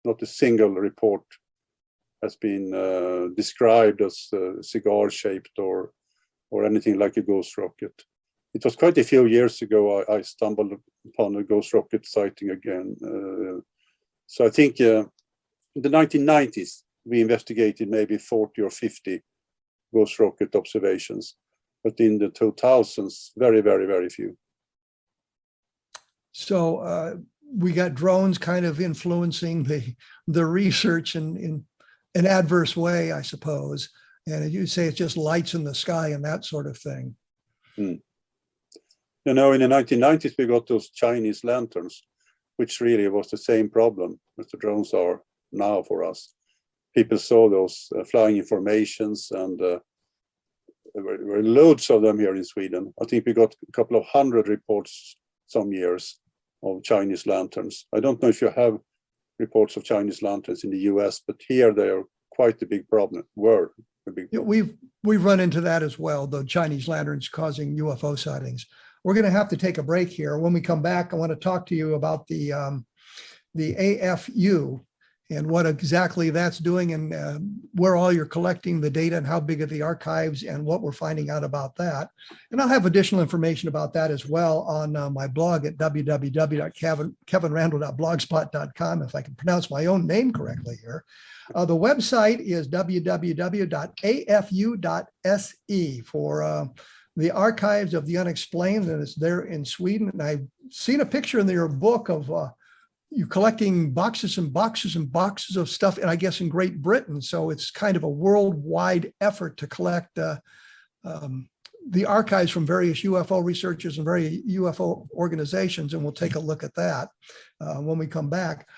[SPEAKER 3] not a single report has been described as cigar-shaped or anything like a ghost rocket. It was quite a few years ago I stumbled upon a ghost rocket sighting again. So I think in the 1990s, we investigated maybe 40 or 50 ghost rocket observations. But in the 2000s, very, very, very few.
[SPEAKER 2] So we got drones kind of influencing the research in an adverse way, I suppose. And you say it's just lights in the sky and that sort of thing.
[SPEAKER 3] In the 1990s, we got those Chinese lanterns, which really was the same problem as the drones are now for us. People saw those flying informations, and there were loads of them here in Sweden. I think we got a couple of hundred reports some years of Chinese lanterns. I don't know if you have reports of Chinese lanterns in the US, but here they are quite a big problem, were a big problem.
[SPEAKER 2] We've run into that as well, the Chinese lanterns causing UFO sightings. We're going to have to take a break here. When we come back, I want to talk to you about the AFU and what exactly that's doing, and where all you're collecting the data and how big are the archives and what we're finding out about that. And I'll have additional information about that as well on my blog at www.kevinrandle.blogspot.com, if I can pronounce my own name correctly here. The website is www.afu.se for the archives of the unexplained, and it's there in Sweden. And I've seen a picture in your book of you collecting boxes and boxes and boxes of stuff, and I guess in Great Britain. So it's kind of a worldwide effort to collect the archives from various UFO researchers and various UFO organizations, and we'll take a look at that when we come back.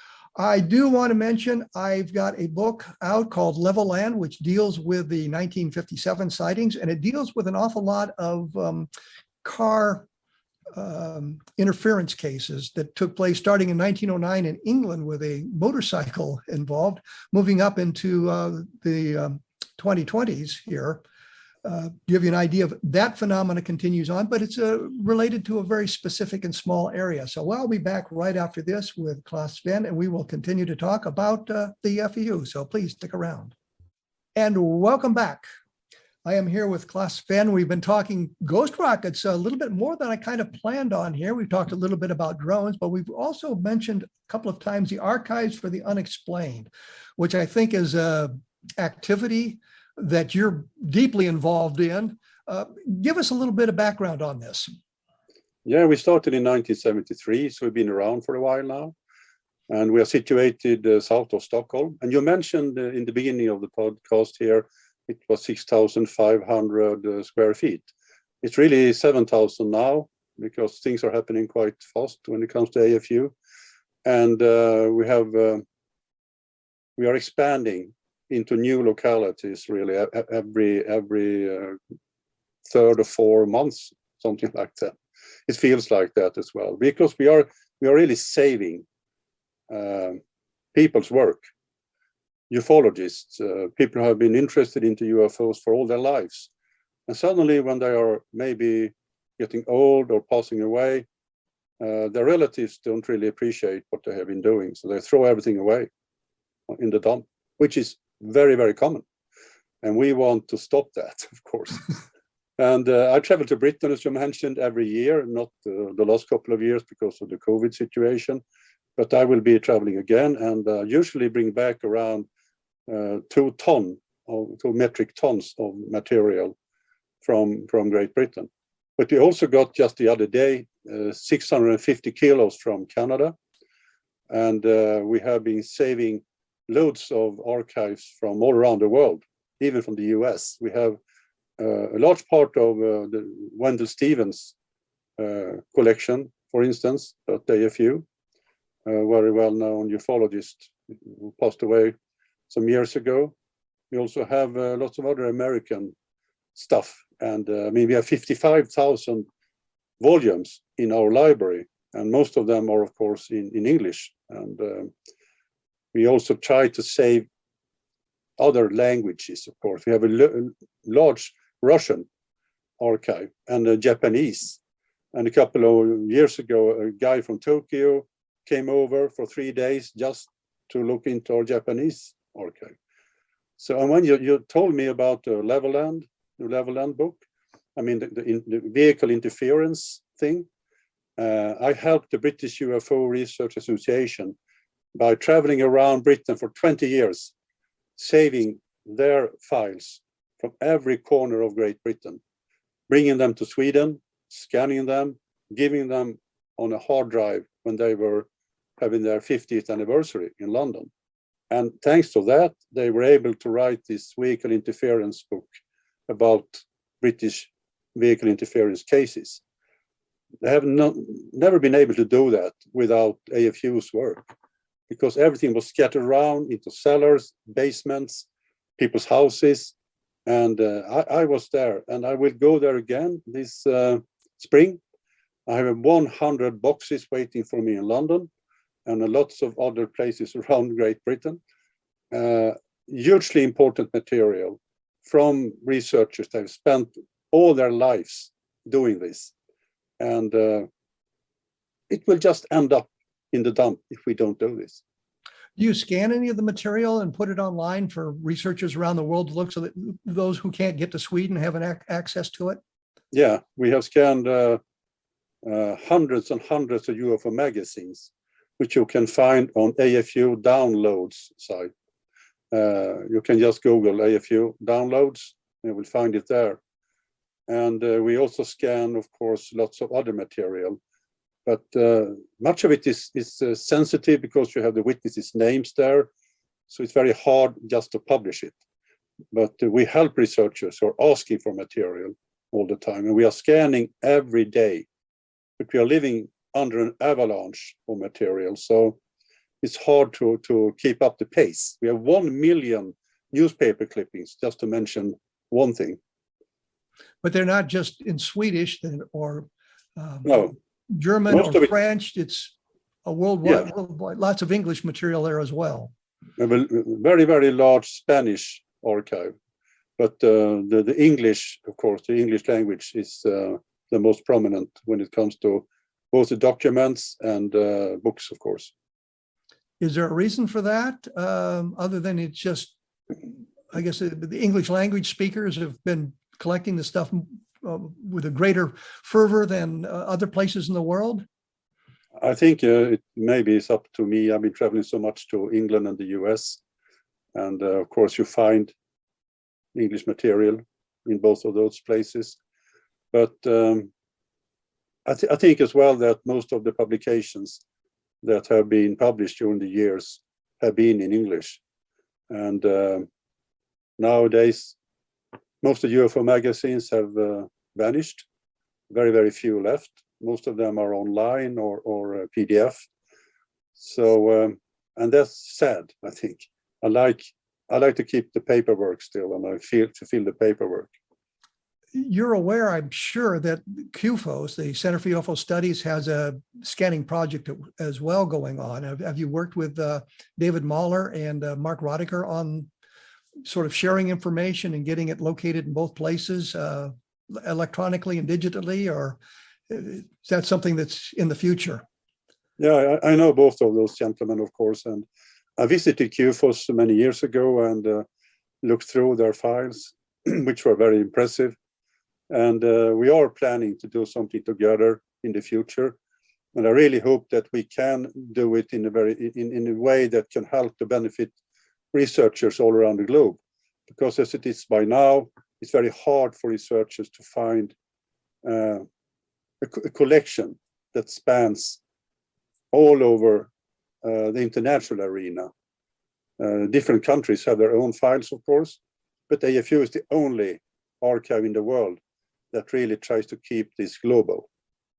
[SPEAKER 2] I do want to mention I've got a book out called Level Land, which deals with the 1957 sightings, and it deals with an awful lot of car interference cases that took place starting in 1909 in England with a motorcycle involved, moving up into the 2020s here. Give you an idea of that phenomena continues on, but it's related to a very specific and small area. So I'll be back right after this with Clas Svahn, and we will continue to talk about the FEU. So please stick around. And welcome back. I am here with Clas Svahn. We've been talking ghost rockets a little bit more than I kind of planned on here. We've talked a little bit about drones, but we've also mentioned a couple of times the archives for the unexplained, which I think is an activity that you're deeply involved in. Give us a little bit of background on this.
[SPEAKER 3] Yeah, we started in 1973, so we've been around for a while now. And we are situated south of Stockholm. And you mentioned in the beginning of the podcast here, it was 6,500 square feet. It's really 7,000 now, because things are happening quite fast when it comes to AFU. And we are expanding into new localities really every 3 or 4 months, something like that. It feels like that as well, because we are really saving people's work. Ufologists, people who have been interested into UFOs for all their lives. And suddenly when they are maybe getting old or passing away, their relatives don't really appreciate what they have been doing. So they throw everything away in the dump, which is very, very common. And we want to stop that, of course. And I travel to Britain, as you mentioned, every year, not the last couple of years because of the COVID situation. But I will be traveling again and usually bring back around 2 metric tons of material from Great Britain. But we also got just the other day 650 kilos from Canada. And we have been saving loads of archives from all around the world, even from the US. We have a large part of the Wendell Stevens collection, for instance, at AFU, very well-known ufologist who passed away some years ago. We also have lots of other American stuff. And I mean, we have 55,000 volumes in our library, and most of them are, of course, in English. And we also try to save other languages, of course. We have a large Russian archive and Japanese. And a couple of years ago, a guy from Tokyo came over for 3 days just to look into our Japanese archive. So, and when you told me about the Leveland book, I mean, the vehicle interference thing, I helped the British UFO Research Association by traveling around Britain for 20 years, saving their files from every corner of Great Britain, bringing them to Sweden, scanning them, giving them on a hard drive when they were having their 50th anniversary in London. And thanks to that, they were able to write this vehicle interference book about British vehicle interference cases. They have never been able to do that without AFU's work, because everything was scattered around into cellars, basements, people's houses. And I was there, and I will go there again this spring. I have 100 boxes waiting for me in London and lots of other places around Great Britain. Hugely important material from researchers that have spent all their lives doing this. And it will just end up in the dump if we don't do this.
[SPEAKER 2] Do you scan any of the material and put it online for researchers around the world to look, so that those who can't get to Sweden have access to it?
[SPEAKER 3] Yeah, we have scanned hundreds and hundreds of UFO magazines, which you can find on AFU downloads site. You can just Google AFU downloads, and you will find it there. And we also scan, of course, lots of other material. But much of it is sensitive because you have the witnesses' names there. So it's very hard just to publish it. But we help researchers who are asking for material all the time. And we are scanning every day. But we are living under an avalanche of material. So it's hard to keep up the pace. We have 1 million newspaper clippings, just to mention one thing.
[SPEAKER 2] But they're not just in Swedish or
[SPEAKER 3] No.
[SPEAKER 2] German
[SPEAKER 3] Most
[SPEAKER 2] or
[SPEAKER 3] of it,
[SPEAKER 2] French. It's a worldwide, lots of English material there as well.
[SPEAKER 3] We have a very, very large Spanish archive. But the English, of course, the English language is the most prominent when it comes to both the documents and books, of course.
[SPEAKER 2] Is there a reason for that? Other than it's just, I guess the English language speakers have been collecting the stuff with a greater fervor than other places in the world?
[SPEAKER 3] I think it maybe is up to me. I've been traveling so much to England and the US. And of course, you find English material in both of those places. But I think as well that most of the publications that have been published during the years have been in English. And nowadays, most of the UFO magazines have vanished. Very, very few left. Most of them are online or PDF. So, and that's sad, I think. I like to keep the paperwork still, and I feel the paperwork.
[SPEAKER 2] You're aware, I'm sure, that QFOS, the Center for UFO Studies, has a scanning project as well going on. Have you worked with David Mahler and Mark Rodiker on sort of sharing information and getting it located in both places, electronically and digitally, or is that something that's in the future?
[SPEAKER 3] Yeah, I know both of those gentlemen, of course, and I visited QFOS many years ago and looked through their files, which were very impressive. And we are planning to do something together in the future. And I really hope that we can do it in a way that can help to benefit researchers all around the globe. Because as it is by now, it's very hard for researchers to find a collection that spans all over the international arena. Different countries have their own files, of course, but AFU is the only archive in the world that really tries to keep this global.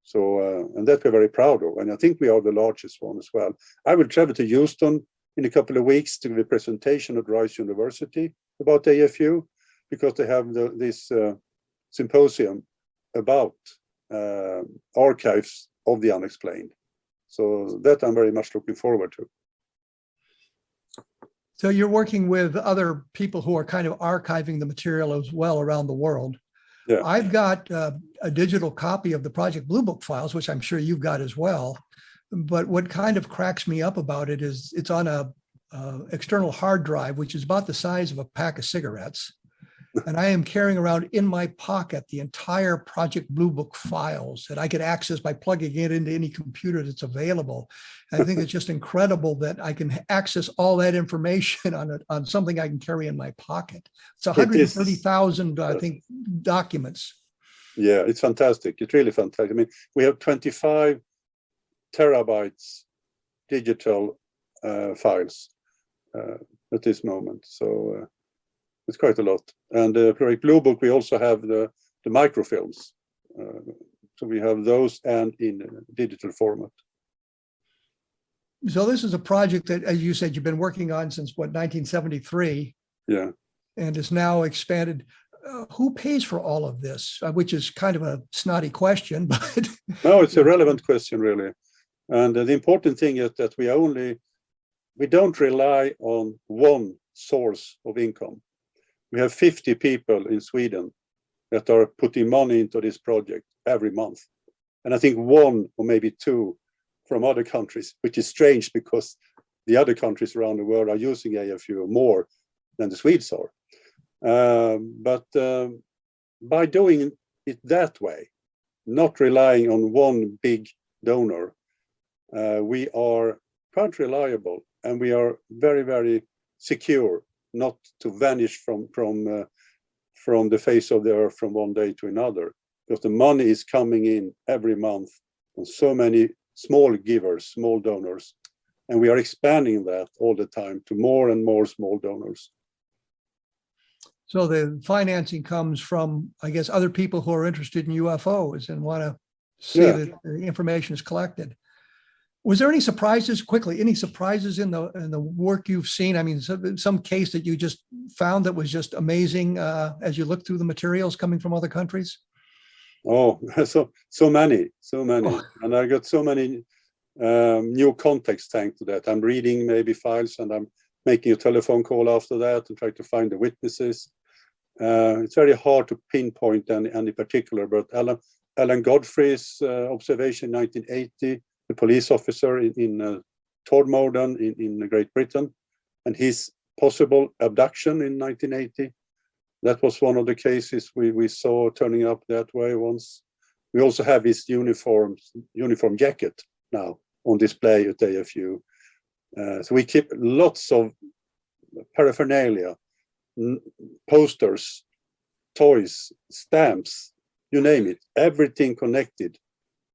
[SPEAKER 3] So, and that we're very proud of. And I think we are the largest one as well. I will travel to Houston in a couple of weeks to give a presentation at Rice University about AFU, because they have this symposium about archives of the unexplained. So that I'm very much looking forward to.
[SPEAKER 2] So you're working with other people who are kind of archiving the material as well around the world. Yeah. I've got a digital copy of the Project Blue Book files, which I'm sure you've got as well. But what kind of cracks me up about it is it's on a external hard drive, which is about the size of a pack of cigarettes. And I am carrying around in my pocket the entire Project Blue Book files that I could access by plugging it into any computer that's available. And I think it's just incredible that I can access all that information on something I can carry in my pocket. It's 130,000, I think, documents.
[SPEAKER 3] Yeah, it's fantastic. It's really fantastic. I mean, we have 25 terabytes digital files at this moment. So it's quite a lot. And Project Blue Book, we also have the microfilms. So we have those and in digital format.
[SPEAKER 2] So this is a project that, as you said, you've been working on since, what, 1973?
[SPEAKER 3] Yeah.
[SPEAKER 2] And is now expanded. Who pays for all of this? Which is kind of a snotty question, but...
[SPEAKER 3] No, it's a relevant question, really. And the important thing is that we don't rely on one source of income. We have 50 people in Sweden that are putting money into this project every month. And I think one or maybe two from other countries, which is strange because the other countries around the world are using AFU more than the Swedes are. But by doing it that way, not relying on one big donor, we are quite reliable and we are very, very secure not to vanish from the face of the earth from one day to another, because the money is coming in every month from so many small givers, small donors, and we are expanding that all the time to more and more small donors.
[SPEAKER 2] So the financing comes from, I guess, other people who are interested in UFOs and want to see that the information is collected. Was there any surprises, quickly, any surprises in the work you've seen? I mean, some case that you just found that was just amazing as you look through the materials coming from other countries?
[SPEAKER 3] Oh, so many. Oh. And I got so many new contacts thanks to that. I'm reading maybe files and I'm making a telephone call after that and try to find the witnesses. It's very hard to pinpoint any particular, but Alan Godfrey's observation in 1980, the police officer in Todmorden in Great Britain, and his possible abduction in 1980. That was one of the cases we saw turning up that way once. We also have his uniform jacket now on display at AFU. So we keep lots of paraphernalia, posters, toys, stamps, you name it, everything connected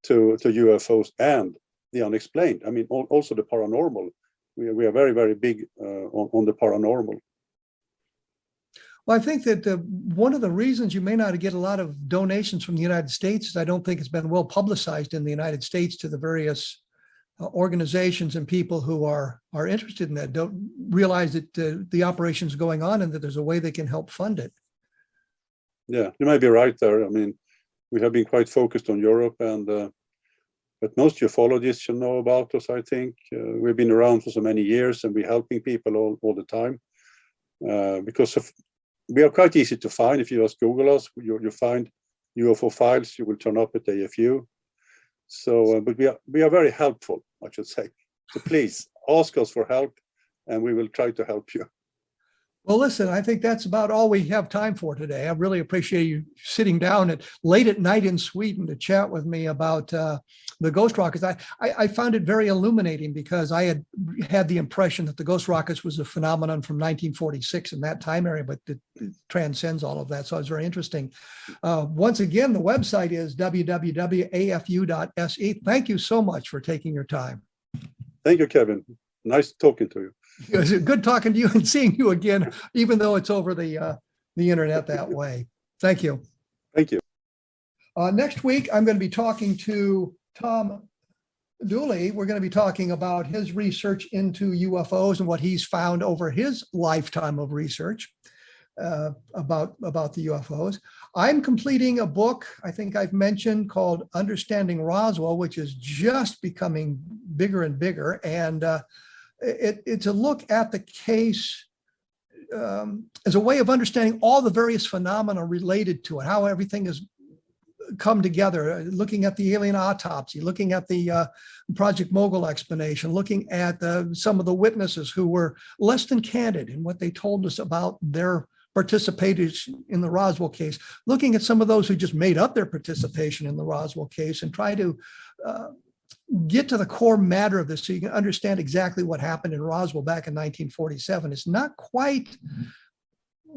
[SPEAKER 3] to UFOs and the unexplained. I mean, also the paranormal. We are very, very big on the paranormal.
[SPEAKER 2] Well, I think that one of the reasons you may not get a lot of donations from the United States is I don't think it's been well publicized in the United States to the various organizations and people who are interested in that, don't realize that the operation's going on and that there's a way they can help fund it.
[SPEAKER 3] Yeah, you might be right there. I mean, we have been quite focused on Europe, and but most ufologists should know about us, I think. We've been around for so many years, and we're helping people all the time. Because we are quite easy to find. If you just Google us, you find UFO files, you will turn up at the AFU. So, but we are very helpful, I should say. So please ask us for help, and we will try to help you.
[SPEAKER 2] Well, listen, I think that's about all we have time for today. I really appreciate you sitting down late at night in Sweden to chat with me about the ghost rockets. I found it very illuminating because I had the impression that the ghost rockets was a phenomenon from 1946 in that time area, but it transcends all of that. So it's very interesting. Once again, the website is www.afu.se. Thank you so much for taking your time.
[SPEAKER 3] Thank you, Kevin. Nice talking to you.
[SPEAKER 2] It was good talking to you and seeing you again, even though it's over the internet that way. Thank you.
[SPEAKER 3] Thank you.
[SPEAKER 2] Next week, I'm going to be talking to Tom Dooley. We're going to be talking about his research into UFOs and what he's found over his lifetime of research about the UFOs. I'm completing a book, I think I've mentioned, called Understanding Roswell, which is just becoming bigger and bigger. And it's a look at the case as a way of understanding all the various phenomena related to it, how everything has come together, looking at the alien autopsy, looking at the Project Mogul explanation, looking at some of the witnesses who were less than candid in what they told us about their participation in the Roswell case, looking at some of those who just made up their participation in the Roswell case, and try to get to the core matter of this so you can understand exactly what happened in Roswell back in 1947. It's not quite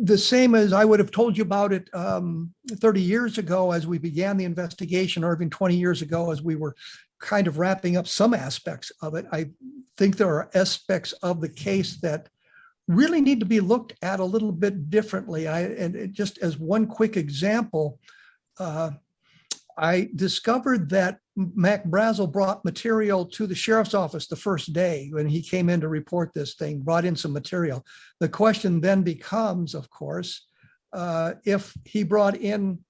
[SPEAKER 2] the same as I would have told you about it 30 years ago as we began the investigation, or even 20 years ago as we were kind of wrapping up some aspects of it. I think there are aspects of the case that really need to be looked at a little bit differently. Just as one quick example, I discovered that Mac Brazel brought material to the sheriff's office the first day when he came in to report this thing, brought in some material. The question then becomes, of course, if he brought in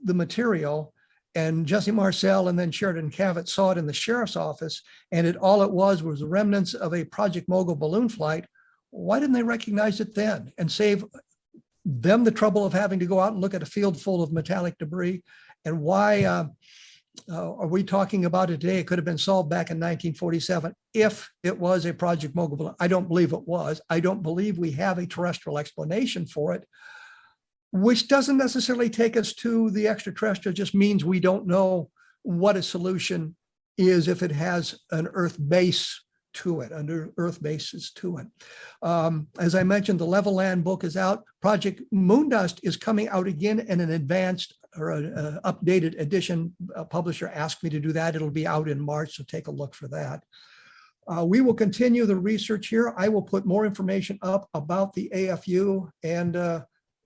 [SPEAKER 2] the material and Jesse Marcel and then Sheridan Cavett saw it in the sheriff's office, and all it was remnants of a Project Mogul balloon flight, why didn't they recognize it then and save them the trouble of having to go out and look at a field full of metallic debris? And why are we talking about it today? It could have been solved back in 1947 if it was a Project Mogul balloon. I don't believe it was. I don't believe we have a terrestrial explanation for it, which doesn't necessarily take us to the extraterrestrial. It just means we don't know what a solution is if it has an Earth base to it, under Earth bases to it. As I mentioned, the Level Land book is out. Project Moondust is coming out again in an advanced or an updated edition. A publisher asked me to do that. It'll be out in March, so take a look for that. We will continue the research here. I will put more information up about the AFU and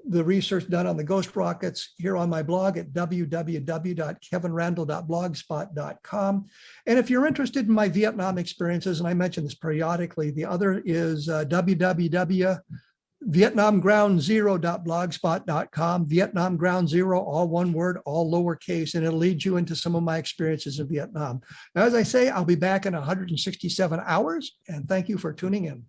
[SPEAKER 2] the research done on the ghost rockets here on my blog at www.kevinrandle.blogspot.com. And if you're interested in my Vietnam experiences, and I mention this periodically, the other is www.vietnamgroundzero.blogspot.com. Vietnam Ground Zero, all one word, all lowercase, and it'll lead you into some of my experiences in Vietnam. Now, as I say, I'll be back in 167 hours, and thank you for tuning in.